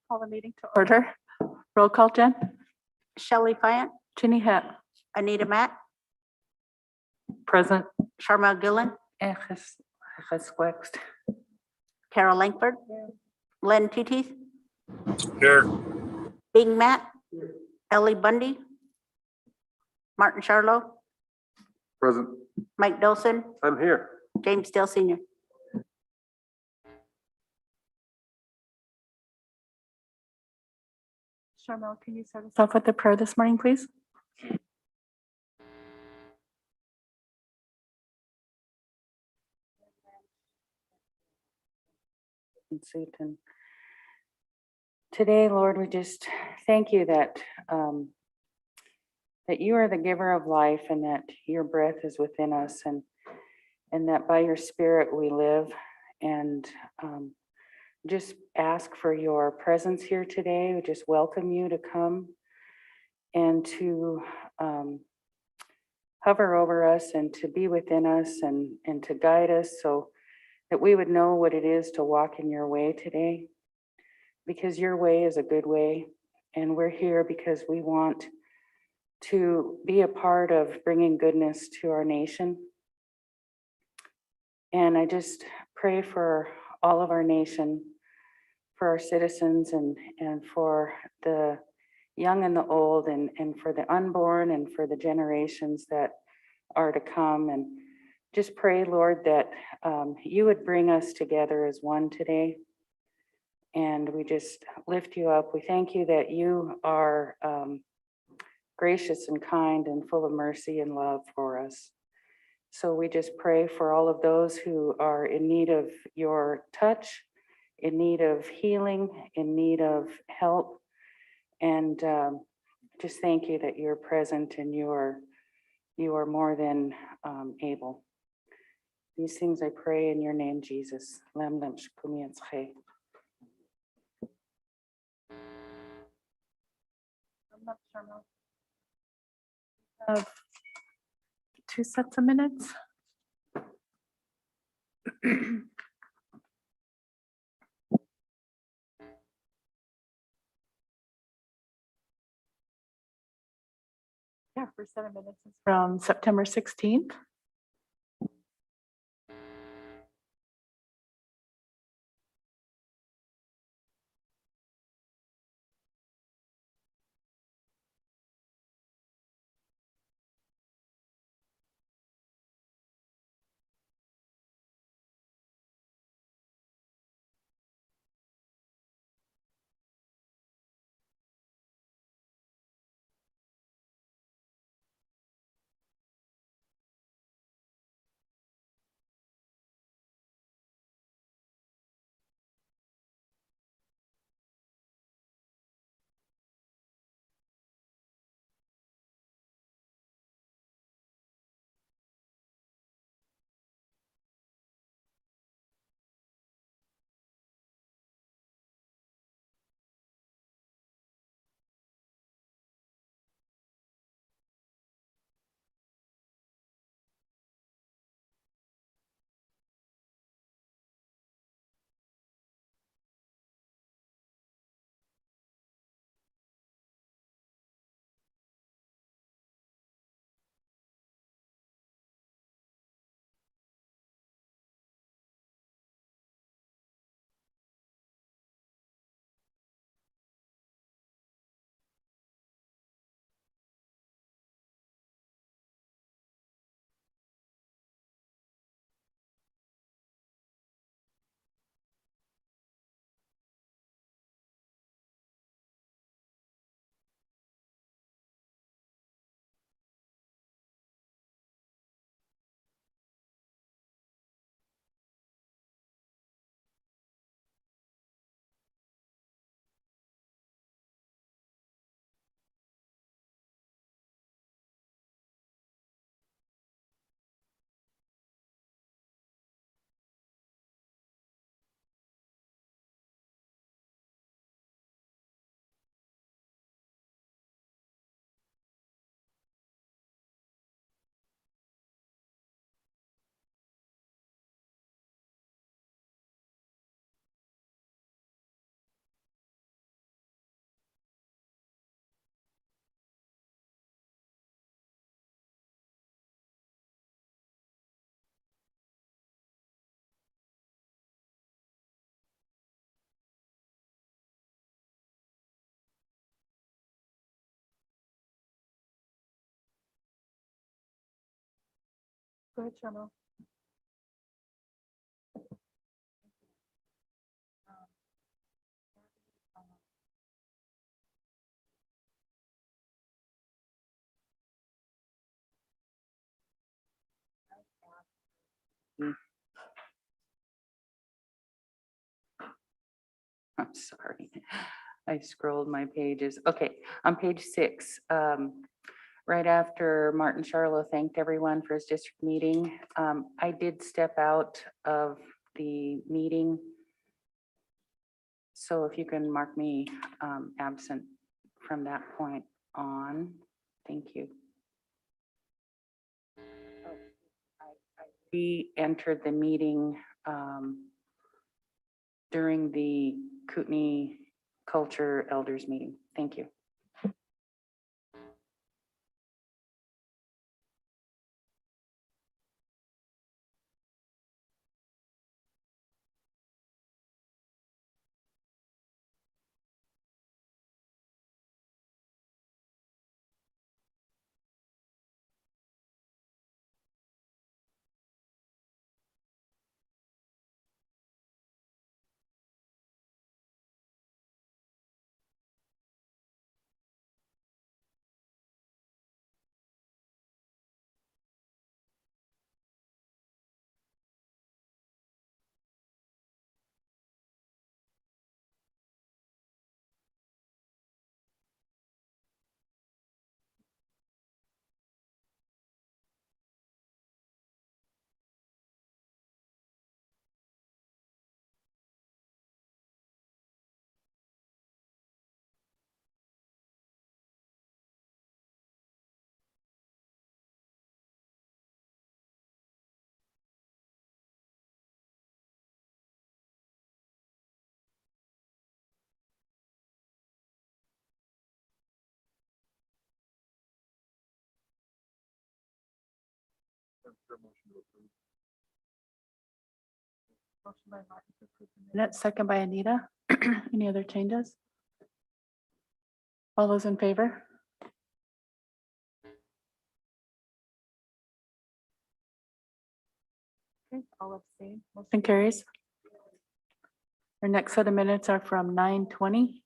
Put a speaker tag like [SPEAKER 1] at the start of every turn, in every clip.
[SPEAKER 1] Call the meeting to order. Roll call, Jen.
[SPEAKER 2] Shelley Fayant,
[SPEAKER 1] Ginny Het.
[SPEAKER 2] Anita Matt,
[SPEAKER 1] Present.
[SPEAKER 2] Sharma Gillen,
[SPEAKER 1] Geswext.
[SPEAKER 2] Carol Langford, Len Titith,
[SPEAKER 3] Here.
[SPEAKER 2] Bing Matt, Ellie Bundy, Martin Charlo,
[SPEAKER 3] Present.
[SPEAKER 2] Mike Dolson,
[SPEAKER 3] I'm here.
[SPEAKER 2] James Dale Senior.
[SPEAKER 1] Charmel, can you start us off with the prayer this morning, please?
[SPEAKER 4] And today, Lord, we just thank you that that you are the giver of life and that your breath is within us and that by your spirit we live, and just ask for your presence here today. We just welcome you to come and to hover over us and to be within us and to guide us so that we would know what it is to walk in your way today, because your way is a good way. And we're here because we want to be a part of bringing goodness to our nation. And I just pray for all of our nation, for our citizens and for the young and the old and for the unborn and for the generations that are to come. And just pray, Lord, that you would bring us together as one today. And we just lift you up. We thank you that you are gracious and kind and full of mercy and love for us. So we just pray for all of those who are in need of your touch, in need of healing, in need of help. And just thank you that you're present and you are more than able. These things I pray in your name, Jesus. Lam lam shkumi etzchei.
[SPEAKER 1] Have 2 sets of minutes. Yeah, first set of minutes is from September 16th. Go ahead, Shamo.
[SPEAKER 4] I'm sorry. I scrolled my pages. Okay, on page 6, right after Martin Charlo thanked everyone for his district meeting, I did step out of the meeting. So if you can mark me absent from that point on, thank you. I re-entered the meeting during the Kootenai Culture Elders meeting. Thank you.
[SPEAKER 1] Motion by Martin to approve the minutes, second by Anita. Any other changes? All those in favor? Okay, all abstain. Motion carries. Our next set of minutes are from 9:20.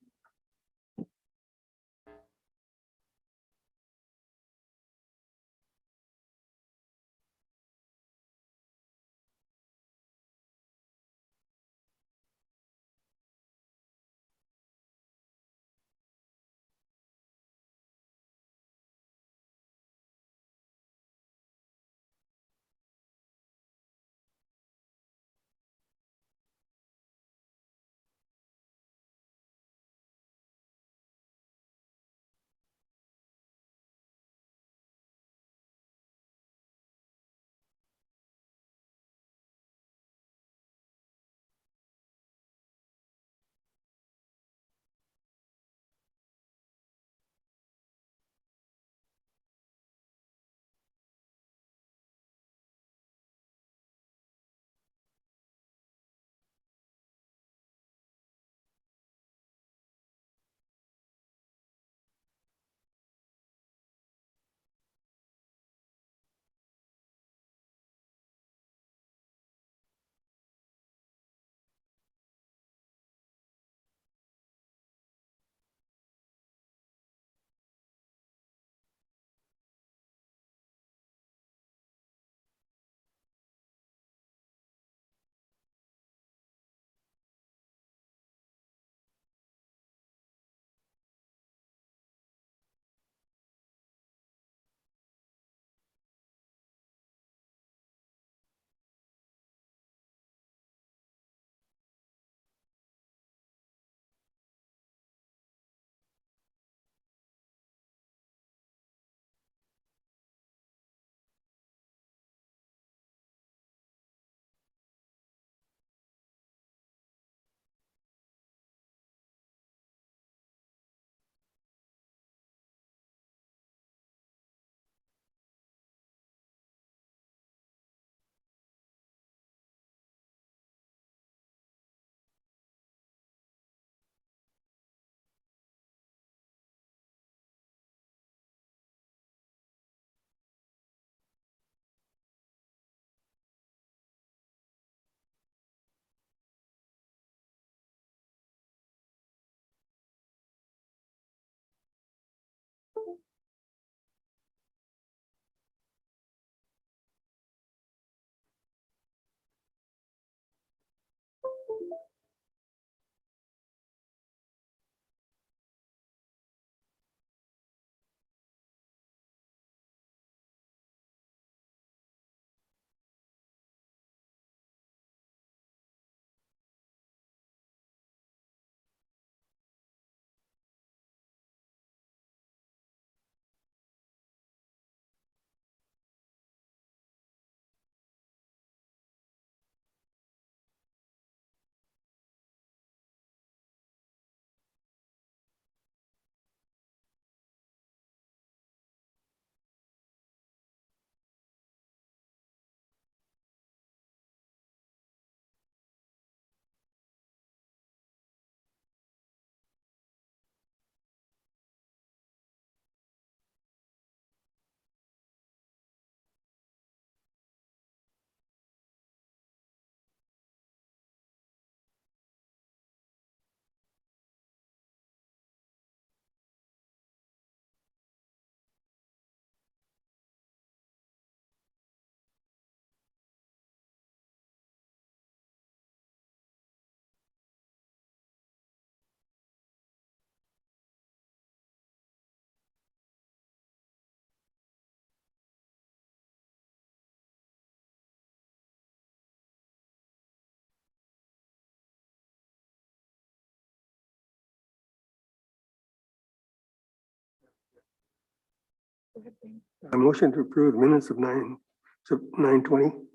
[SPEAKER 5] A motion to approve minutes of 9/20.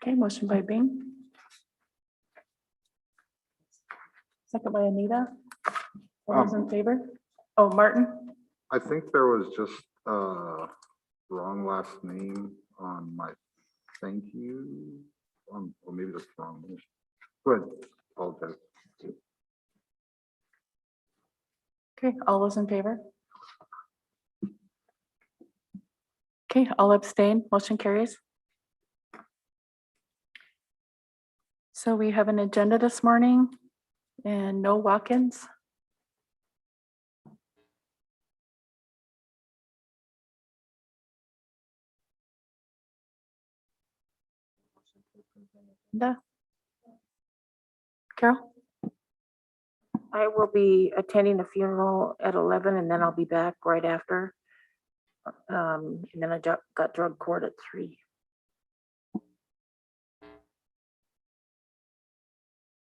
[SPEAKER 1] Okay, motion by Bing. Second by Anita. All those in favor? Oh, Martin?
[SPEAKER 3] I think there was just wrong last name on my thank you. Or maybe that's wrong. Go ahead. Apologize.
[SPEAKER 1] Okay, all those in favor? Okay, all abstain, motion carries. So we have an agenda this morning and no walk-ins. Agenda. Carol?
[SPEAKER 6] I will be attending the funeral at 11 and then I'll be back right after. And then I got drug court at 3.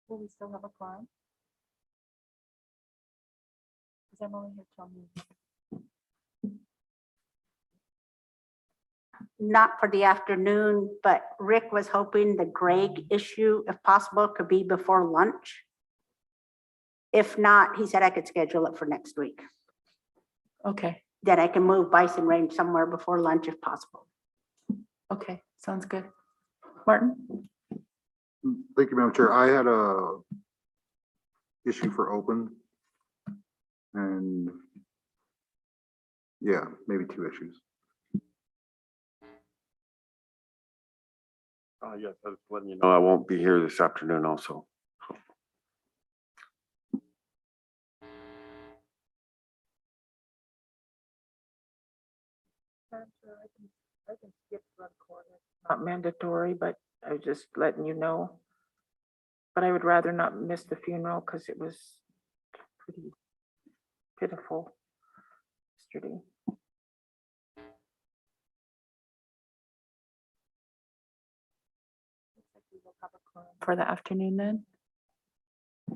[SPEAKER 1] Will we still have a quorum? Because I'm only here till noon.
[SPEAKER 2] Not for the afternoon, but Rick was hoping the Greg issue, if possible, could be before lunch. If not, he said I could schedule it for next week.
[SPEAKER 1] Okay,
[SPEAKER 2] Then I can move Bison Range somewhere before lunch if possible.
[SPEAKER 1] okay, sounds good. Martin?
[SPEAKER 3] Thank you, Madam Chair. I had a issue for open. And yeah, maybe 2 issues.
[SPEAKER 7] Yes, I was letting you know I won't be here this afternoon also.
[SPEAKER 6] I can skip drug court. It's not mandatory, but I was just letting you know. But I would rather not miss the funeral because it was pretty pitiful yesterday.
[SPEAKER 1] For the afternoon then?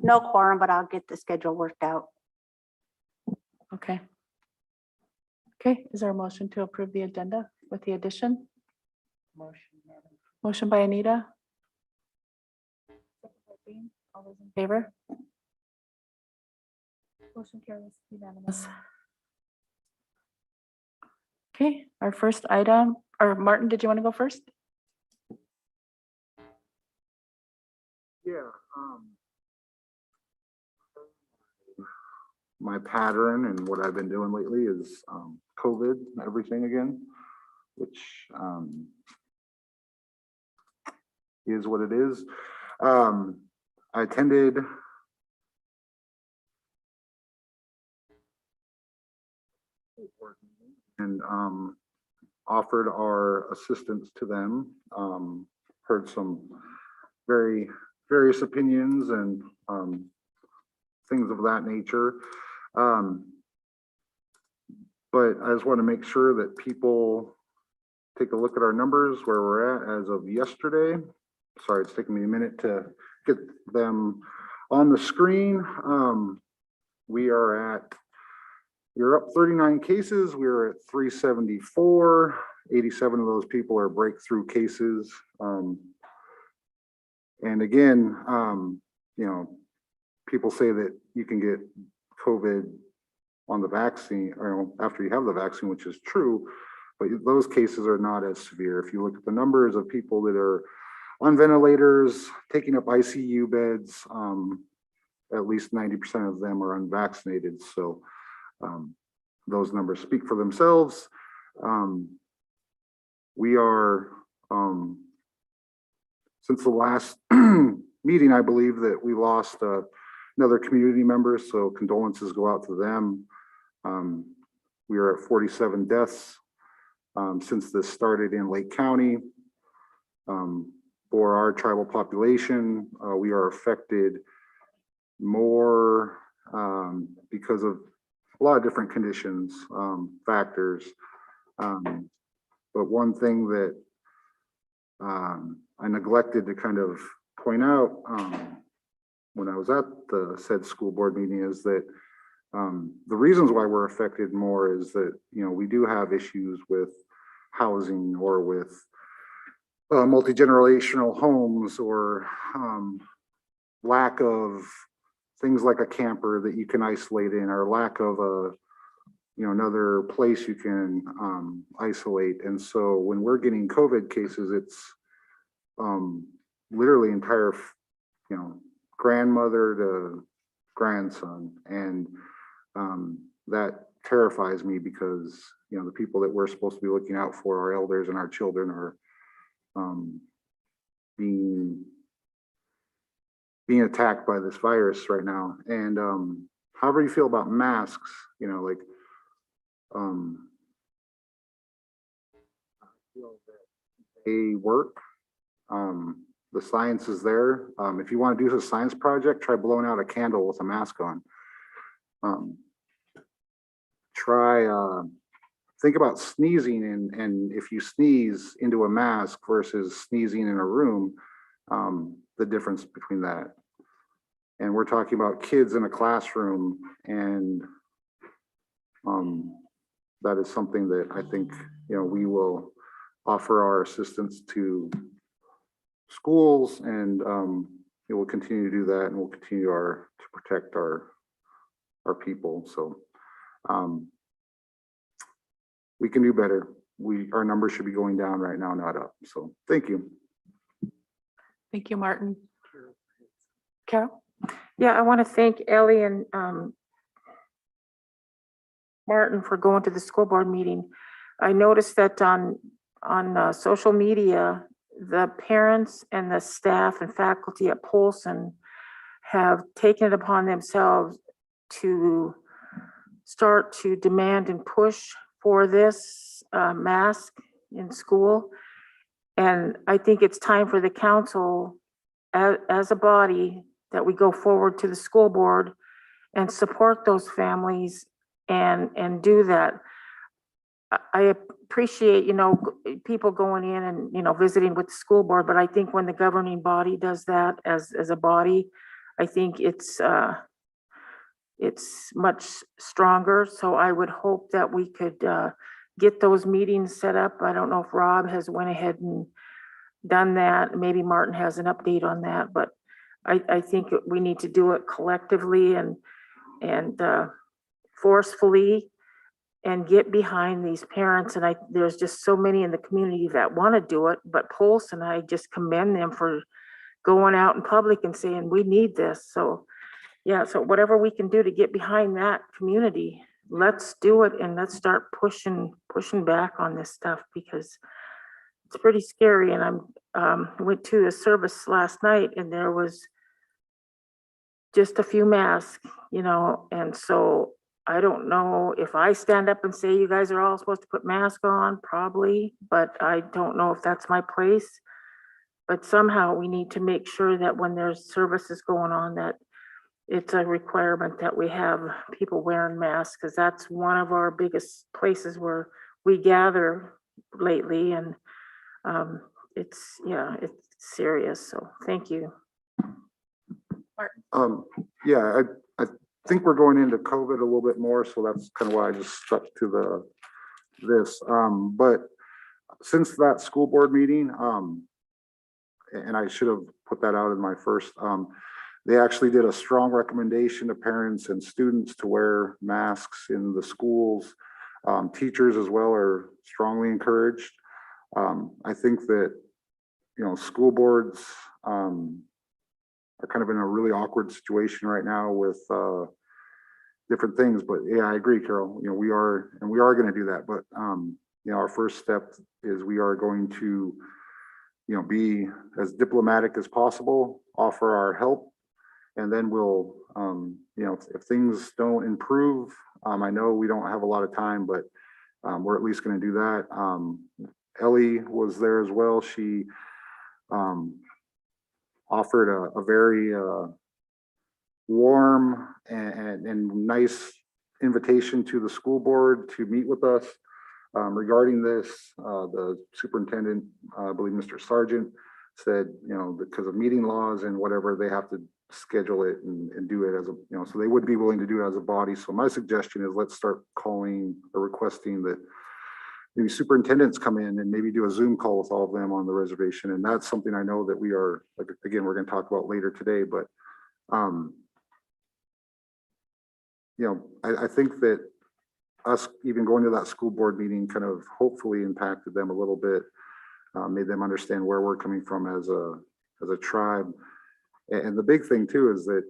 [SPEAKER 2] No quorum, but I'll get the schedule worked out.
[SPEAKER 1] Okay. Okay, is there a motion to approve the agenda with the addition? Motion by Anita. All those in favor? Motion carries unanimous. Okay, our first item, or Martin, did you want to go first?
[SPEAKER 3] Yeah. My pattern and what I've been doing lately is COVID and everything again, which is what it is. I attended and offered our assistance to them. Heard some various opinions and things of that nature. But I just want to make sure that people take a look at our numbers where we're at as of yesterday. Sorry, it's taking me a minute to get them on the screen. We're up 39 cases. We're at 374. 87 of those people are breakthrough cases. And again, you know, people say that you can get COVID on the vaccine or after you have the vaccine, which is true, but those cases are not as severe. If you look at the numbers of people that are on ventilators, taking up ICU beds, at least 90% of them are unvaccinated. So those numbers speak for themselves. We are, since the last meeting, I believe that we lost another community member, so condolences go out to them. We are at 47 deaths since this started in Lake County. For our tribal population, we are affected more because of a lot of different conditions, factors. But one thing that I neglected to kind of point out when I was at the said school board meeting is that The reasons why we're affected more is that, you know, we do have issues with housing or with multi-generational homes or lack of things like a camper that you can isolate in, or lack of a, you know, another place you can isolate. And so when we're getting COVID cases, it's literally entire, you know, grandmother to grandson. And that terrifies me because, you know, the people that we're supposed to be looking out for, our elders and our children, are being attacked by this virus right now. And however you feel about masks, you know, like I feel that they work. The science is there. If you want to do a science project, try blowing out a candle with a mask on. Think about sneezing, and if you sneeze into a mask versus sneezing in a room, the difference between that. And we're talking about kids in a classroom, and that is something that I think, you know, we will offer our assistance to schools, and we will continue to do that, and we'll continue to protect our people. So we can do better. Our numbers should be going down right now, not up. So thank you.
[SPEAKER 1] Thank you, Martin. Carol?
[SPEAKER 6] Yeah, I want to thank Ellie and Martin for going to the school board meeting. I noticed that on social media, the parents and the staff and faculty at Polson have taken it upon themselves to start to demand and push for this mask in school. And I think it's time for the council as a body that we go forward to the school board and support those families and do that. I appreciate, you know, people going in and, you know, visiting with the school board, but I think when the governing body does that as a body, I think it's much stronger. So I would hope that we could get those meetings set up. I don't know if Rob has went ahead and done that. Maybe Martin has an update on that, but I think we need to do it collectively and forcefully, and get behind these parents. And there's just so many in the community that want to do it, but Polson, I just commend them for going out in public and saying, we need this. So yeah, so whatever we can do to get behind that community, let's do it, and let's start pushing back on this stuff, because it's pretty scary. And went to a service last night, and there was just a few masks, you know, and so I don't know if I stand up and say you guys are all supposed to put masks on, probably, but I don't know if that's my place. But somehow we need to make sure that when there's services going on, that it's a requirement that we have people wearing masks, because that's one of our biggest places where we gather lately. And it's serious. So thank you.
[SPEAKER 3] Yeah, I think we're going into COVID a little bit more, so that's kind of why I just stuck to this. But since that school board meeting, and I should have put that out in my first, they actually did a strong recommendation to parents and students to wear masks in the schools. Teachers as well are strongly encouraged. I think that, you know, school boards are kind of in a really awkward situation right now with different things. But yeah, I agree, Carol. You know, we are going to do that. But you know, our first step is we are going to, you know, be as diplomatic as possible, offer our help, and then we'll, you know, if things don't improve, I know we don't have a lot of time, but we're at least going to do that. Ellie was there as well. She offered a very warm and nice invitation to the school board to meet with us regarding this. The superintendent, I believe Mr. Sargent, said, you know, because of meeting laws and whatever, they have to schedule it and do it as a, so they would be willing to do it as a body. So my suggestion is let's start calling or requesting that maybe superintendents come in and maybe do a Zoom call with all of them on the reservation. And that's something I know that we are, like, again, we're going to talk about later today, but I think that us even going to that school board meeting kind of hopefully impacted them a little bit, made them understand where we're coming from as a tribe. And the big thing too is that,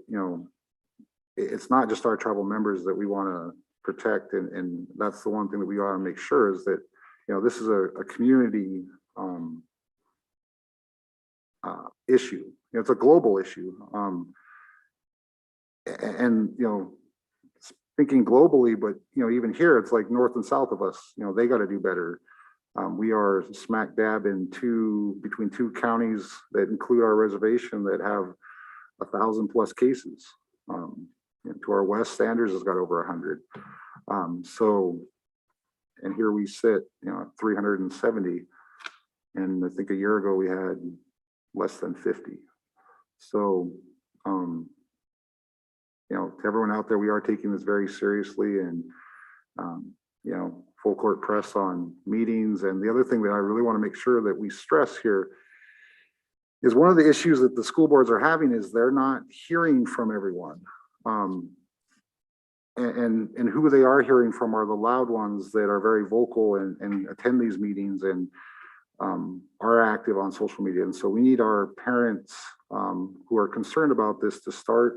[SPEAKER 3] it's not just our tribal members that we want to protect. And that's the one thing that we ought to make sure is that, this is a community issue. It's a global issue. Thinking globally, but even here, it's like north and south of us. They got to do better. We are smack dab in between two counties that include our reservation that have 1,000+ cases. To our west, Sanders has got over 100. And here we sit, at 370, and I think a year ago we had less than 50. So, to everyone out there, we are taking this very seriously, and full court press on meetings. And the other thing that I really want to make sure that we stress here is one of the issues that the school boards are having is they're not hearing from everyone. And who they are hearing from are the loud ones that are very vocal and attend these meetings and are active on social media. And so we need our parents who are concerned about this to start,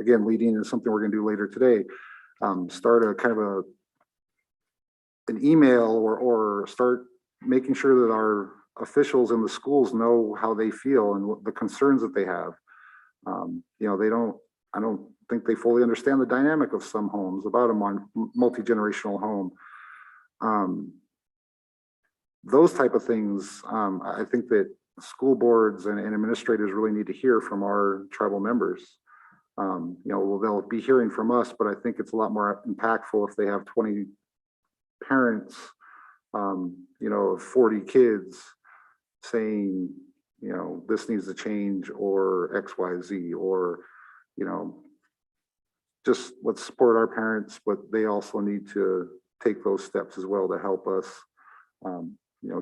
[SPEAKER 3] again, leading into something we're going to do later today, start a kind of an email or start making sure that our officials in the schools know how they feel and what the concerns that they have. I don't think they fully understand the dynamic of some homes about a multi-generational home. Those type of things, I think that school boards and administrators really need to hear from our tribal members. They'll be hearing from us, but I think it's a lot more impactful if they have 20 parents, of 40 kids saying, this needs to change, or X, Y, Z, or, just let's support our parents, but they also need to take those steps as well to help us,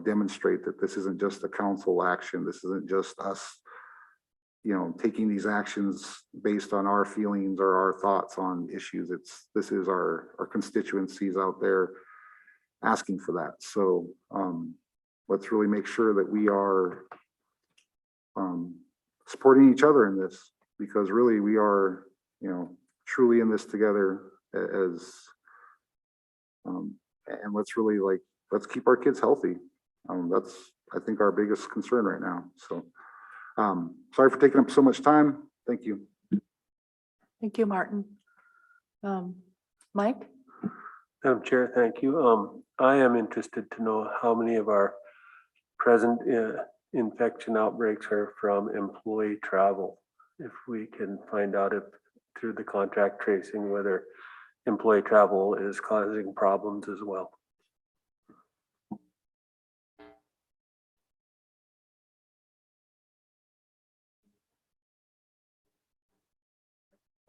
[SPEAKER 3] demonstrate that this isn't just a council action. This isn't just us, taking these actions based on our feelings or our thoughts on issues. This is our constituencies out there asking for that. So let's really make sure that we are supporting each other in this, because really we are, truly in this together as, and let's keep our kids healthy. That's, I think, our biggest concern right now. So sorry for taking up so much time. Thank you.
[SPEAKER 1] Thank you, Martin. Mike?
[SPEAKER 5] Madam Chair, thank you. I am interested to know how many of our present infection outbreaks are from employee travel. If we can find out if through the contract tracing whether employee travel is causing problems as well.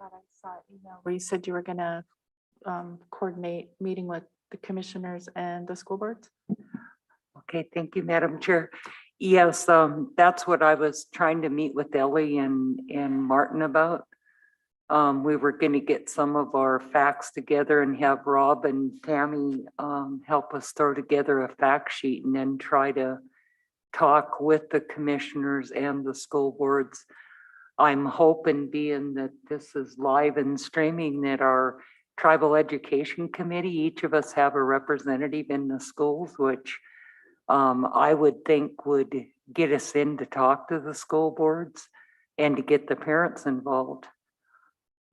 [SPEAKER 1] I saw an email where you said you were gonna coordinate meeting with the commissioners and the school boards.
[SPEAKER 8] Okay, thank you, Madam Chair. Yes, that's what I was trying to meet with Ellie and Martin about. We were going to get some of our facts together and have Rob and Tammy help us throw together a fact sheet and then try to talk with the commissioners and the school boards. I'm hoping, being that this is live and streaming, that our tribal education committee, each of us have a representative in the schools, which I would think would get us in to talk to the school boards and to get the parents involved.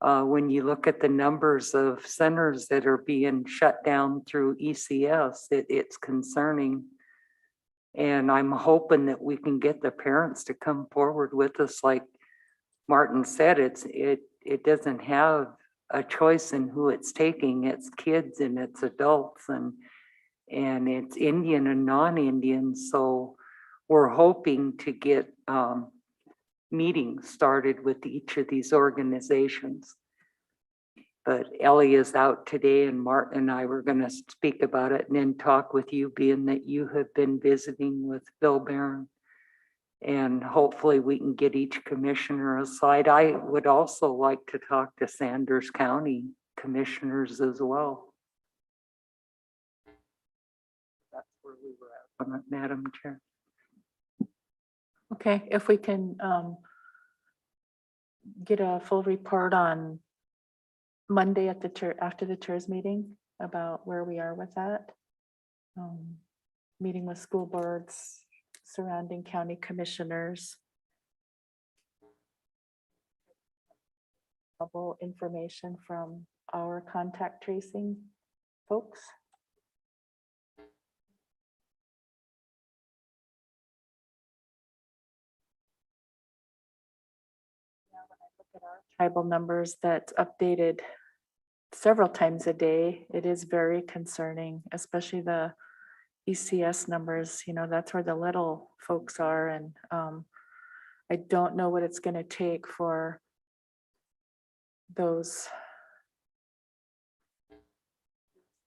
[SPEAKER 8] When you look at the numbers of centers that are being shut down through ECS, it's concerning. And I'm hoping that we can get the parents to come forward with us. Like Martin said, it doesn't have a choice in who it's taking. It's kids and it's adults and it's Indian and non-Indian. So we're hoping to get meeting started with each of these organizations. But Ellie is out today and Martin and I were gonna speak about it and then talk with you, being that you have been visiting with Bill Barron. And hopefully we can get each commissioner aside. I would also like to talk to Sanders County commissioners as well. That's where we were at on it, Madam Chair.
[SPEAKER 1] Okay, if we can get a full report on Monday at the after the chairs meeting about where we are with that. Meeting with school boards, surrounding county commissioners. Available information from our contact tracing folks. Tribal numbers that's updated several times a day. It is very concerning, especially the ECS numbers, you know, that's where the little folks are. And I don't know what it's going to take for those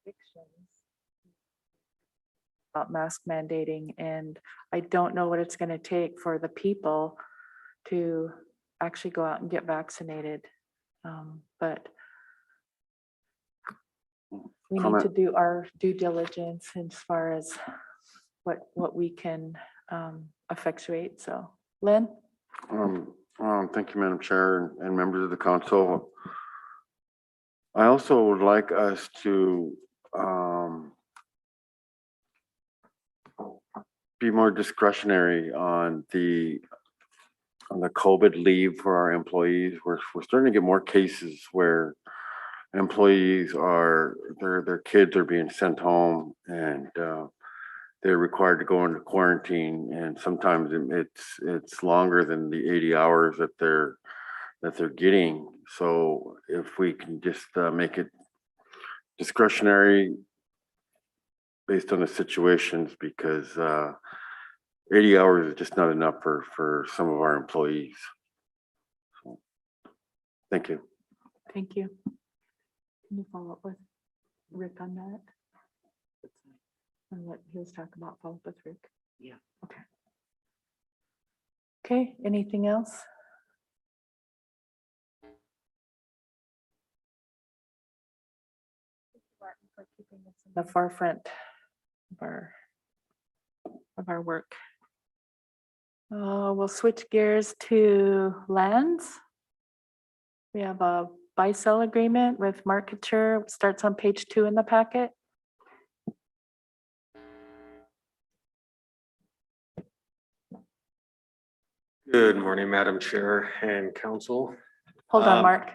[SPEAKER 1] restrictions about mask mandating. And I don't know what it's going to take for the people to actually go out and get vaccinated. But we need to do our due diligence as far as what we can effectuate. So, Lynn?
[SPEAKER 7] Thank you, Madam Chair and members of the council. I also would like us to be more discretionary on the COVID leave for our employees. We're starting to get more cases where employees their kids are being sent home and they're required to go into quarantine, and sometimes it's longer than the 80 hours that they're getting. So if we can just make it discretionary based on the situations, because 80 hours is just not enough for some of our employees. So, thank you.
[SPEAKER 1] Thank you. Can you follow up with Rick on that? And what he was talking about, follow up with Rick?
[SPEAKER 8] Yeah.
[SPEAKER 1] Okay. Okay, anything else? For keeping us in the forefront of our work. We'll switch gears to lands. We have a buy-sell agreement with Marketer. Starts on page 2 in the packet.
[SPEAKER 9] Good morning, Madam Chair and Council.
[SPEAKER 1] Hold on, Mark.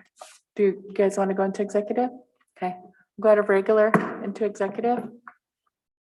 [SPEAKER 1] Do you guys want to go into executive? Okay, go out of regular into executive.